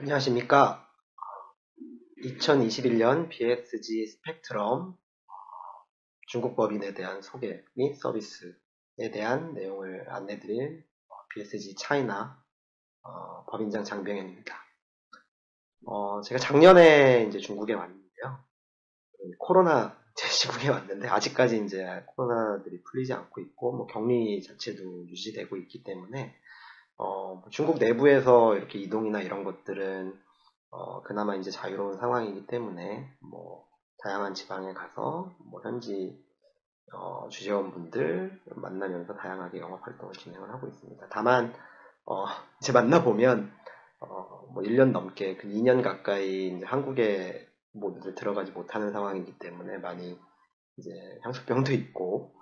안녕하십니까. 2021년 BSG 스펙트럼 중국 법인에 대한 소개 및 서비스에 대한 내용을 안내드릴 BSG 차이나 법인장 장병현입니다. 제가 작년에 이제 중국에 왔는데요. 코로나 제 시국에 왔는데 아직까지 이제 코로나들이 풀리지 않고 있고 뭐 격리 자체도 유지되고 있기 때문에 중국 내부에서 이렇게 이동이나 이런 것들은 그나마 이제 자유로운 상황이기 때문에 뭐 다양한 지방에 가서 뭐 현지 주재원분들 만나면서 다양하게 영업 활동을 진행을 하고 있습니다. 다만 이제 만나보면 뭐 1년 넘게 그 2년 가까이 이제 한국에 모두들 들어가지 못하는 상황이기 때문에 많이 이제 향수병도 있고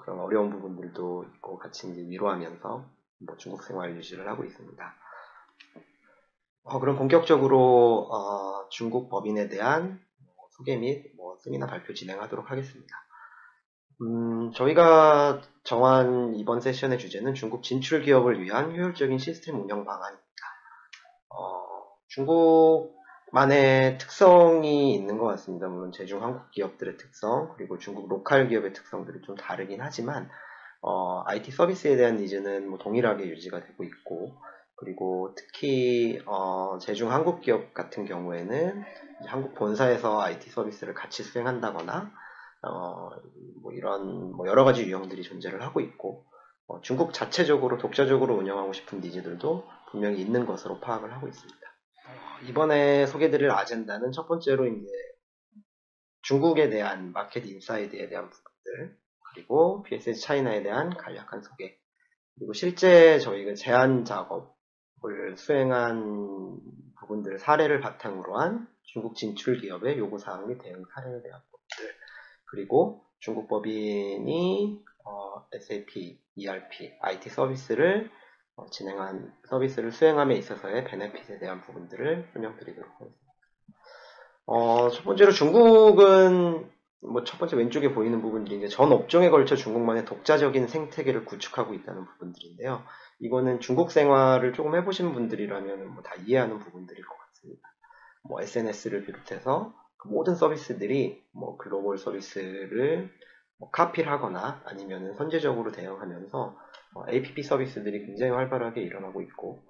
그런 어려운 부분들도 있고 같이 이제 위로하면서 뭐 중국 생활 유지를 하고 있습니다. 그럼 본격적으로 중국 법인에 대한 소개 및 뭐 세미나 발표 진행하도록 하겠습니다. 저희가 정한 이번 세션의 주제는 중국 진출 기업을 위한 효율적인 시스템 운영 방안입니다. 중국만의 특성이 있는 것 같습니다. 물론 제중 한국 기업들의 특성, 그리고 중국 로컬 기업의 특성들이 좀 다르긴 하지만, IT 서비스에 대한 니즈는 뭐 동일하게 유지가 되고 있고, 그리고 특히 제중 한국 기업 같은 경우에는 한국 본사에서 IT 서비스를 같이 수행한다거나 뭐 이런 뭐 여러 가지 유형들이 존재를 하고 있고 중국 자체적으로 독자적으로 운영하고 싶은 니즈들도 분명히 있는 것으로 파악을 하고 있습니다. 이번에 소개드릴 아젠다는 첫 번째로 이제 중국에 대한 마켓 인사이드에 대한 부분들, 그리고 BSS 차이나에 대한 간략한 소개, 그리고 실제 저희가 제안 작업을 수행한 부분들 사례를 바탕으로 한 중국 진출 기업의 요구사항 및 대응 사례에 대한 부분들, 그리고 중국 법인이 SAP, ERP, IT 서비스를 진행한 서비스를 수행함에 있어서의 베네핏에 대한 부분들을 설명드리도록 하겠습니다. 첫 번째로 중국은 뭐 첫 번째 왼쪽에 보이는 부분들이 이제 전 업종에 걸쳐 중국만의 독자적인 생태계를 구축하고 있다는 부분들인데요. 이거는 중국 생활을 조금 해보신 분들이라면 뭐 다 이해하는 부분들일 것 같습니다. 뭐 SNS를 비롯해서 그 모든 서비스들이 뭐 글로벌 서비스를 뭐 카피를 하거나 아니면 선제적으로 대응하면서 APP 서비스들이 굉장히 활발하게 일어나고 있고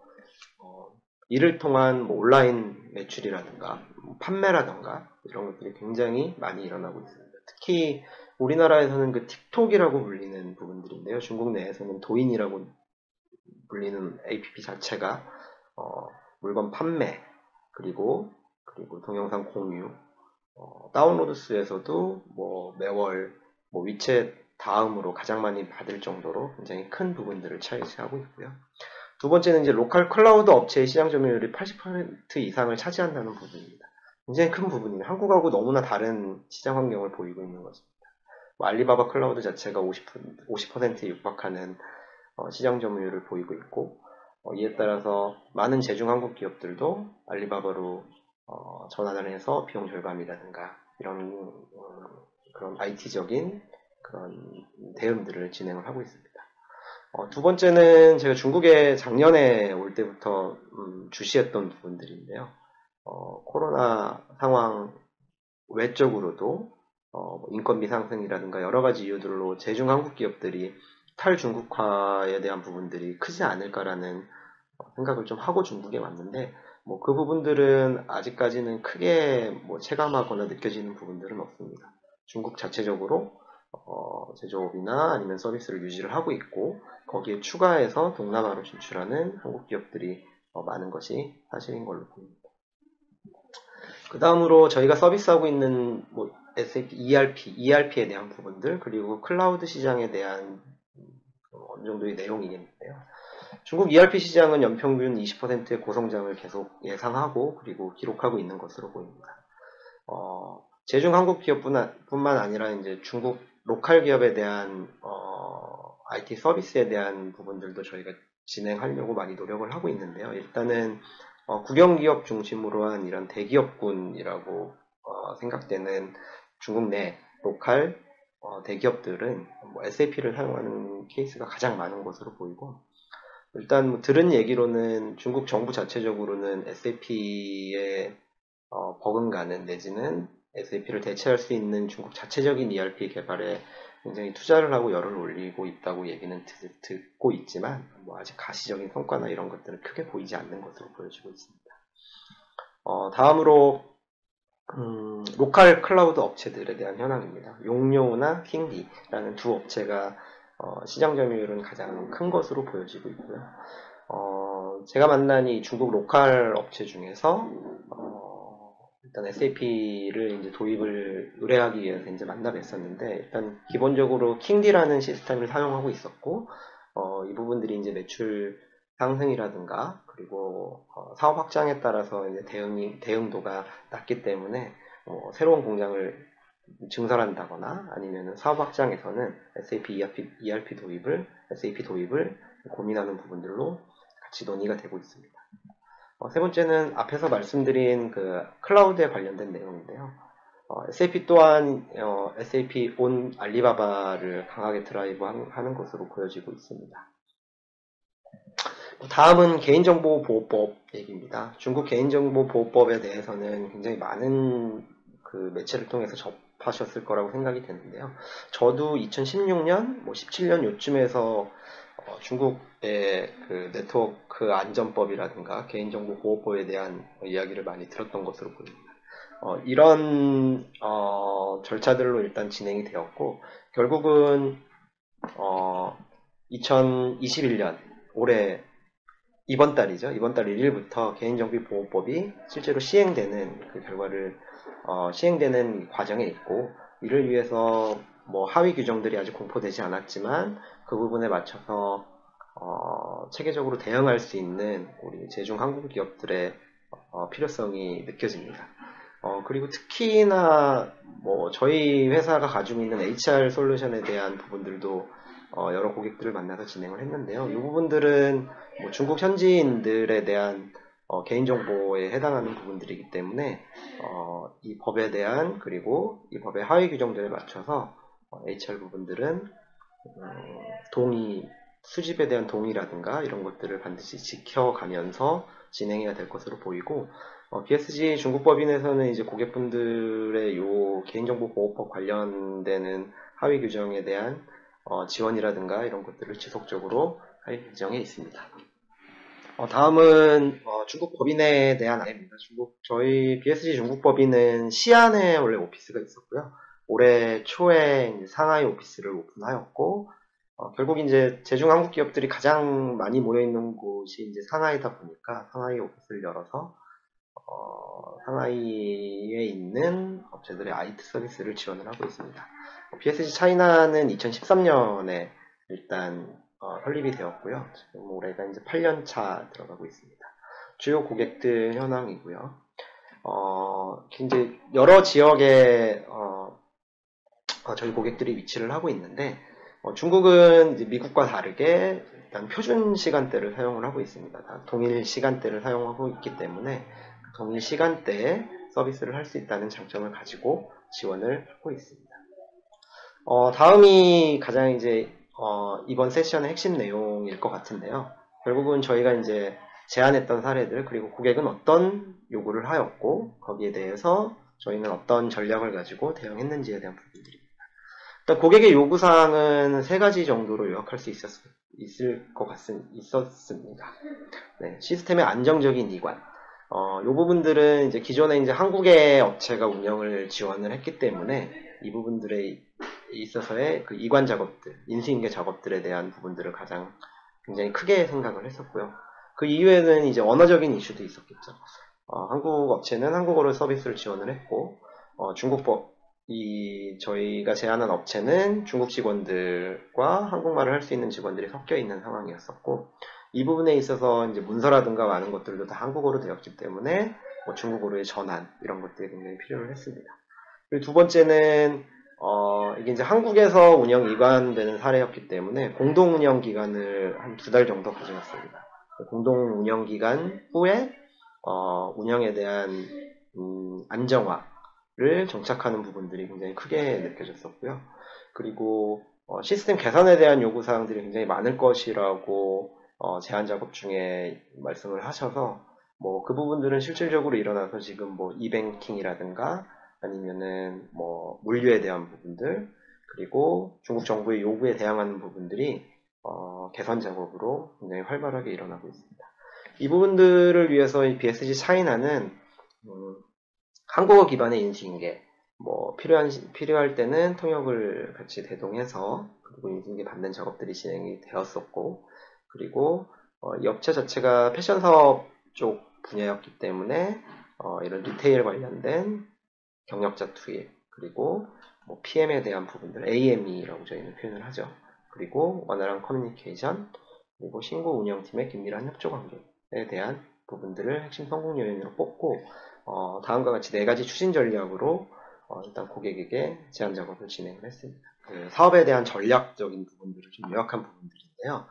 이를 통한 뭐 온라인 매출이라든가 뭐 판매라든가 이런 것들이 굉장히 많이 일어나고 있습니다. 특히 우리나라에서는 그 틱톡이라고 불리는 부분들인데요. 중국 내에서는 도인이라고 불리는 APP 자체가 물건 판매 그리고 동영상 공유 다운로드 수에서도 뭐 매월 뭐 위챗 다음으로 가장 많이 받을 정도로 굉장히 큰 부분들을 차지하고 있고요. 두 번째는 이제 로컬 클라우드 업체의 시장 점유율이 80% 이상을 차지한다는 부분입니다. 굉장히 큰 부분이에요. 한국하고 너무나 다른 시장 환경을 보이고 있는 것입니다. 뭐 알리바바 클라우드 자체가 50%에 육박하는 시장 점유율을 보이고 있고 이에 따라서 많은 제중 한국 기업들도 알리바바로 전환을 해서 비용 절감이라든가 이런 그런 IT적인 그런 대응들을 진행을 하고 있습니다. 두 번째는 제가 중국에 작년에 올 때부터 주시했던 부분들인데요. 코로나 상황 외적으로도 인건비 상승이라든가 여러 가지 이유들로 제중 한국 기업들이 탈중국화에 대한 부분들이 크지 않을까라는 생각을 좀 하고 중국에 왔는데 뭐 그 부분들은 아직까지는 크게 뭐 체감하거나 느껴지는 부분들은 없습니다. 중국 자체적으로 제조업이나 아니면 서비스를 유지를 하고 있고 거기에 추가해서 동남아로 진출하는 한국 기업들이 많은 것이 사실인 걸로 보입니다. 그 다음으로 저희가 서비스하고 있는 뭐 SAP, ERP에 대한 부분들 그리고 클라우드 시장에 대한 어느 정도의 내용이겠는데요. 중국 ERP 시장은 연평균 20%의 고성장을 계속 예상하고 그리고 기록하고 있는 것으로 보입니다. 제중 한국 기업뿐만 아니라 이제 중국 로컬 기업에 대한 IT 서비스에 대한 부분들도 저희가 진행하려고 많이 노력을 하고 있는데요. 일단은 국영기업 중심으로 한 이런 대기업군이라고 생각되는 중국 내 로컬 대기업들은 뭐 SAP를 사용하는 케이스가 가장 많은 것으로 보이고 일단 뭐 들은 얘기로는 중국 정부 자체적으로는 SAP에 버금가는 내지는 SAP를 대체할 수 있는 중국 자체적인 ERP 개발에 굉장히 투자를 하고 열을 올리고 있다고 얘기는 듣고 있지만 뭐 아직 가시적인 성과나 이런 것들은 크게 보이지 않는 것으로 보여지고 있습니다. 다음으로 로컬 클라우드 업체들에 대한 현황입니다. 용료나 킹디라는 두 업체가 시장 점유율은 가장 큰 것으로 보여지고 있고요. 제가 만난 이 중국 로컬 업체 중에서 일단 SAP를 이제 도입을 의뢰하기 위해서 이제 만나 뵀었는데 일단 기본적으로 킹디라는 시스템을 사용하고 있었고 이 부분들이 이제 매출 상승이라든가 그리고 사업 확장에 따라서 이제 대응도가 낮기 때문에 새로운 공장을 증설한다거나 아니면 사업 확장에서는 SAP SAP 도입을 고민하는 부분들로 같이 논의가 되고 있습니다. 세 번째는 앞에서 말씀드린 그 클라우드에 관련된 내용인데요. SAP 또한 SAP 온 알리바바를 강하게 드라이브 하는 것으로 보여지고 있습니다. 다음은 개인정보보호법 얘기입니다. 중국 개인정보보호법에 대해서는 굉장히 많은 그 매체를 통해서 접하셨을 거라고 생각이 되는데요. 저도 2016년, 17년 요쯤에서 중국의 그 네트워크 안전법이라든가 개인정보보호법에 대한 이야기를 많이 들었던 것으로 보입니다. 이런 절차들로 일단 진행이 되었고 결국은 2021년 올해 이번 달이죠. 이번 달 1일부터 개인정보보호법이 실제로 시행되는 그 결과를 시행되는 과정에 있고 이를 위해서 뭐 하위 규정들이 아직 공포되지 않았지만 그 부분에 맞춰서 체계적으로 대응할 수 있는 우리 제중 한국 기업들의 필요성이 느껴집니다. 그리고 특히나 뭐 저희 회사가 가지고 있는 HR 솔루션에 대한 부분들도 여러 고객들을 만나서 진행을 했는데요. 이 부분들은 뭐 중국 현지인들에 대한 개인정보에 해당하는 부분들이기 때문에 이 법에 대한 그리고 이 법의 하위 규정들에 맞춰서 HR 부분들은 수집에 대한 동의라든가 이런 것들을 반드시 지켜가면서 진행해야 될 것으로 보이고 BSG 중국법인에서는 이제 고객분들의 요 개인정보보호법 관련되는 하위 규정에 대한 지원이라든가 이런 것들을 지속적으로 할 예정에 있습니다. 다음은 중국 법인에 대한 안내입니다. 저희 BSG 중국 법인은 시안에 원래 오피스가 있었고요. 올해 초에 이제 상하이 오피스를 오픈하였고 결국 이제 제중 한국 기업들이 가장 많이 모여 있는 곳이 이제 상하이다 보니까 상하이 오피스를 열어서 상하이에 있는 업체들의 IT 서비스를 지원을 하고 있습니다. BSG 차이나는 2013년에 일단 설립이 되었고요. 지금 올해가 이제 8년 차 들어가고 있습니다. 주요 고객들 현황이고요. 이제 여러 지역에 저희 고객들이 위치를 하고 있는데 중국은 이제 미국과 다르게 일단 표준 시간대를 사용을 하고 있습니다. 동일 시간대를 사용하고 있기 때문에 동일 시간대에 서비스를 할 수 있다는 장점을 가지고 지원을 하고 있습니다. 다음이 가장 이제 이번 세션의 핵심 내용일 것 같은데요. 결국은 저희가 이제 제안했던 사례들 그리고 고객은 어떤 요구를 하였고 거기에 대해서 저희는 어떤 전략을 가지고 대응했는지에 대한 부분들입니다. 일단 고객의 요구사항은 세 가지 정도로 요약할 수 있었습니다. 네, 시스템의 안정적인 이관. 이 부분들은 이제 기존에 이제 한국의 업체가 운영을 지원을 했기 때문에 이 부분들에 있어서의 그 이관 작업들, 인수인계 작업들에 대한 부분들을 가장 굉장히 크게 생각을 했었고요. 그 이후에는 이제 언어적인 이슈도 있었겠죠. 한국 업체는 한국어로 서비스를 지원을 했고, 저희가 제안한 업체는 중국 직원들과 한국말을 할 수 있는 직원들이 섞여 있는 상황이었었고, 이 부분에 있어서 이제 문서라든가 많은 것들도 다 한국어로 되었기 때문에 뭐 중국어로의 전환 이런 것들이 굉장히 필요를 했습니다. 그리고 두 번째는 이게 이제 한국에서 운영 이관되는 사례였기 때문에 공동 운영 기간을 한 2달 정도 가져갔습니다. 공동 운영 기간 후에 운영에 대한 안정화를 정착하는 부분들이 굉장히 크게 느껴졌었고요. 그리고 시스템 개선에 대한 요구사항들이 굉장히 많을 것이라고 제안 작업 중에 말씀을 하셔서 뭐 그 부분들은 실질적으로 일어나서 지금 뭐 이뱅킹이라든가 아니면은 뭐 물류에 대한 부분들 그리고 중국 정부의 요구에 대항하는 부분들이 개선 작업으로 굉장히 활발하게 일어나고 있습니다. 이 부분들을 위해서 이 BSG 차이나는 한국어 기반의 인수인계, 뭐 필요할 때는 통역을 같이 대동해서 그리고 인수인계 받는 작업들이 진행이 되었었고, 그리고 이 업체 자체가 패션 사업 쪽 분야였기 때문에 이런 리테일 관련된 경력자 투입, 그리고 뭐 PM에 대한 부분들, AME라고 저희는 표현을 하죠. 그리고 원활한 커뮤니케이션, 그리고 신고 운영팀의 긴밀한 협조 관계에 대한 부분들을 핵심 성공 요인으로 뽑고 다음과 같이 4가지 추진 전략으로 일단 고객에게 제안 작업을 진행을 했습니다. 그 사업에 대한 전략적인 부분들을 좀 요약한 부분들인데요.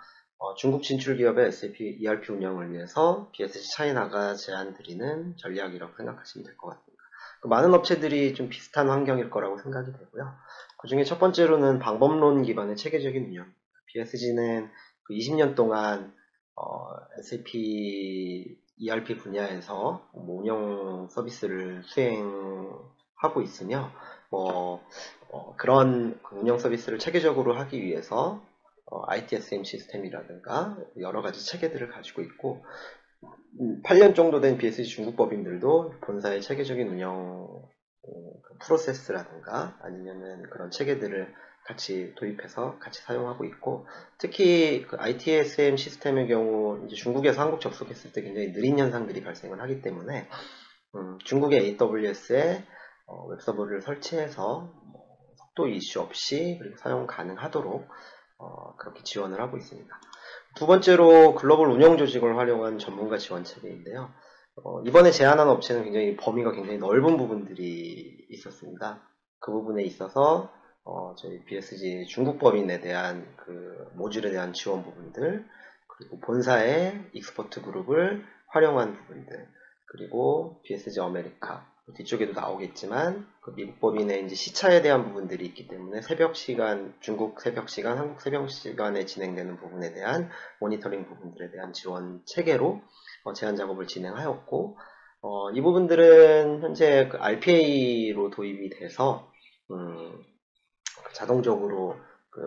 중국 진출 기업의 SAP ERP 운영을 위해서 BSG 차이나가 제안 드리는 전략이라고 생각하시면 될 것 같습니다. 많은 업체들이 좀 비슷한 환경일 거라고 생각이 되고요. 그 중에 첫 번째로는 방법론 기반의 체계적인 운영. BSG는 그 20년 동안 SAP ERP 분야에서 뭐 운영 서비스를 수행하고 있으며 그런 운영 서비스를 체계적으로 하기 위해서 ITSM 시스템이라든가 여러 가지 체계들을 가지고 있고 8년 정도 된 BSG 중국 법인들도 본사의 체계적인 운영 프로세스라든가 아니면은 그런 체계들을 같이 도입해서 같이 사용하고 있고 특히 그 ITSM 시스템의 경우 이제 중국에서 한국 접속했을 때 굉장히 느린 현상들이 발생을 하기 때문에 중국의 AWS에 웹서버를 설치해서 속도 이슈 없이 그리고 사용 가능하도록 그렇게 지원을 하고 있습니다. 두 번째로 글로벌 운영 조직을 활용한 전문가 지원 체계인데요. 이번에 제안한 업체는 굉장히 범위가 굉장히 넓은 부분들이 있었습니다. 그 부분에 있어서 저희 BSG 중국 법인에 대한 그 모듈에 대한 지원 부분들, 그리고 본사의 익스퍼트 그룹을 활용한 부분들, 그리고 BSG 아메리카 뒤쪽에도 나오겠지만 그 미국 법인의 이제 시차에 대한 부분들이 있기 때문에 새벽 시간, 중국 새벽 시간, 한국 새벽 시간에 진행되는 부분에 대한 모니터링 부분들에 대한 지원 체계로 제안 작업을 진행하였고 이 부분들은 현재 그 RPA로 도입이 돼서 자동적으로 그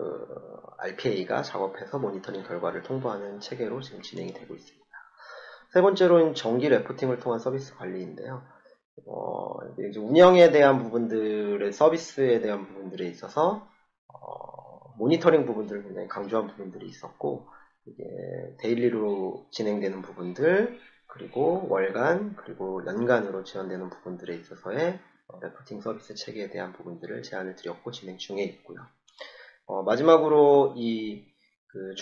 RPA가 작업해서 모니터링 결과를 통보하는 체계로 지금 진행이 되고 있습니다. 세 번째로는 정기 레포팅을 통한 서비스 관리인데요. 이제 운영에 대한 부분들의 서비스에 대한 부분들에 있어서 모니터링 부분들을 굉장히 강조한 부분들이 있었고 이게 데일리로 진행되는 부분들 그리고 월간 그리고 연간으로 지원되는 부분들에 있어서의 레포팅 서비스 체계에 대한 부분들을 제안을 드렸고 진행 중에 있고요. 마지막으로 그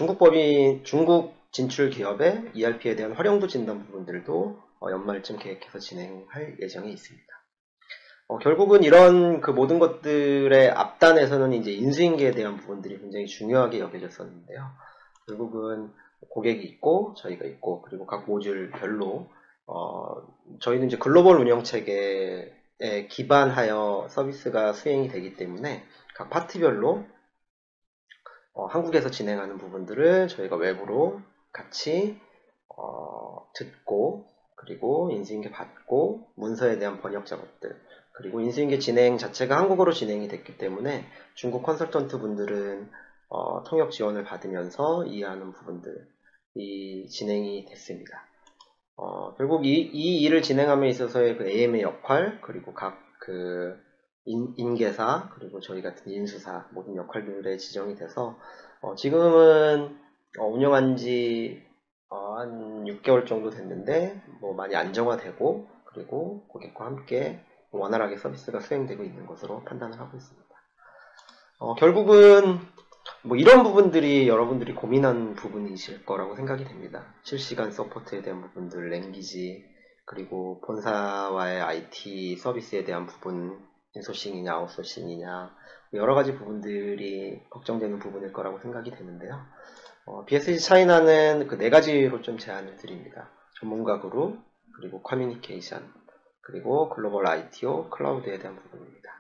중국 진출 기업의 ERP에 대한 활용도 진단 부분들도 연말쯤 계획해서 진행할 예정에 있습니다. 결국은 이런 그 모든 것들의 앞단에서는 이제 인수인계에 대한 부분들이 굉장히 중요하게 여겨졌었는데요. 결국은 고객이 있고 저희가 있고 그리고 각 모듈별로 저희는 이제 글로벌 운영 체계에 기반하여 서비스가 수행이 되기 때문에 각 파트별로 한국에서 진행하는 부분들을 저희가 외부로 같이 듣고 그리고 인수인계 받고 문서에 대한 번역 작업들 그리고 인수인계 진행 자체가 한국어로 진행이 됐기 때문에 중국 컨설턴트 분들은 통역 지원을 받으면서 이해하는 부분들이 진행이 됐습니다. 결국 이 일을 진행함에 있어서의 그 AM의 역할 그리고 각 그 인계사 그리고 저희 같은 인수사 모든 역할들에 지정이 돼서 지금은 운영한 지 한 6개월 정도 됐는데 뭐 많이 안정화되고 그리고 고객과 함께 원활하게 서비스가 수행되고 있는 것으로 판단을 하고 있습니다. 결국은 뭐 이런 부분들이 여러분들이 고민한 부분이실 거라고 생각이 됩니다. 실시간 서포트에 대한 부분들, 랭귀지, 그리고 본사와의 IT 서비스에 대한 부분, 인소싱이냐 아웃소싱이냐 여러 가지 부분들이 걱정되는 부분일 거라고 생각이 되는데요. BSG 차이나는 그 4가지로 좀 제안을 드립니다. 전문가 그룹, 그리고 커뮤니케이션, 그리고 글로벌 ITO, 클라우드에 대한 부분입니다.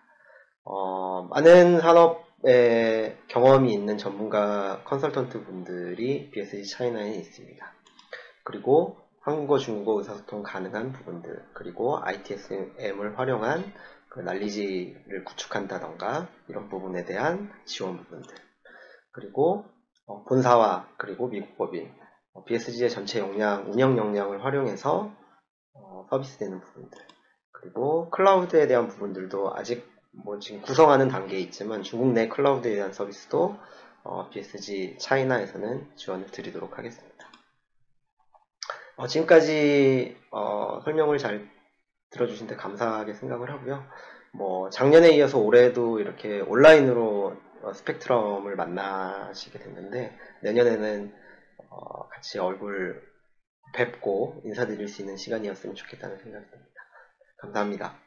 많은 산업 기업에 경험이 있는 전문가 컨설턴트 분들이 BSG 차이나에 있습니다. 그리고 한국어, 중국어 의사소통 가능한 부분들, 그리고 ITSM을 활용한 그 난리지를 구축한다던가 이런 부분에 대한 지원 부분들, 그리고 본사와 그리고 미국 법인, BSG의 전체 역량, 운영 역량을 활용해서 서비스되는 부분들, 그리고 클라우드에 대한 부분들도 아직 뭐 지금 구성하는 단계에 있지만 중국 내 클라우드에 대한 서비스도 BSG 차이나에서는 지원을 드리도록 하겠습니다. 지금까지 설명을 잘 들어주신 데 감사하게 생각을 하고요. 뭐 작년에 이어서 올해도 이렇게 온라인으로 스펙트럼을 만나시게 됐는데 내년에는 같이 얼굴 뵙고 인사드릴 수 있는 시간이었으면 좋겠다는 생각이 듭니다. 감사합니다.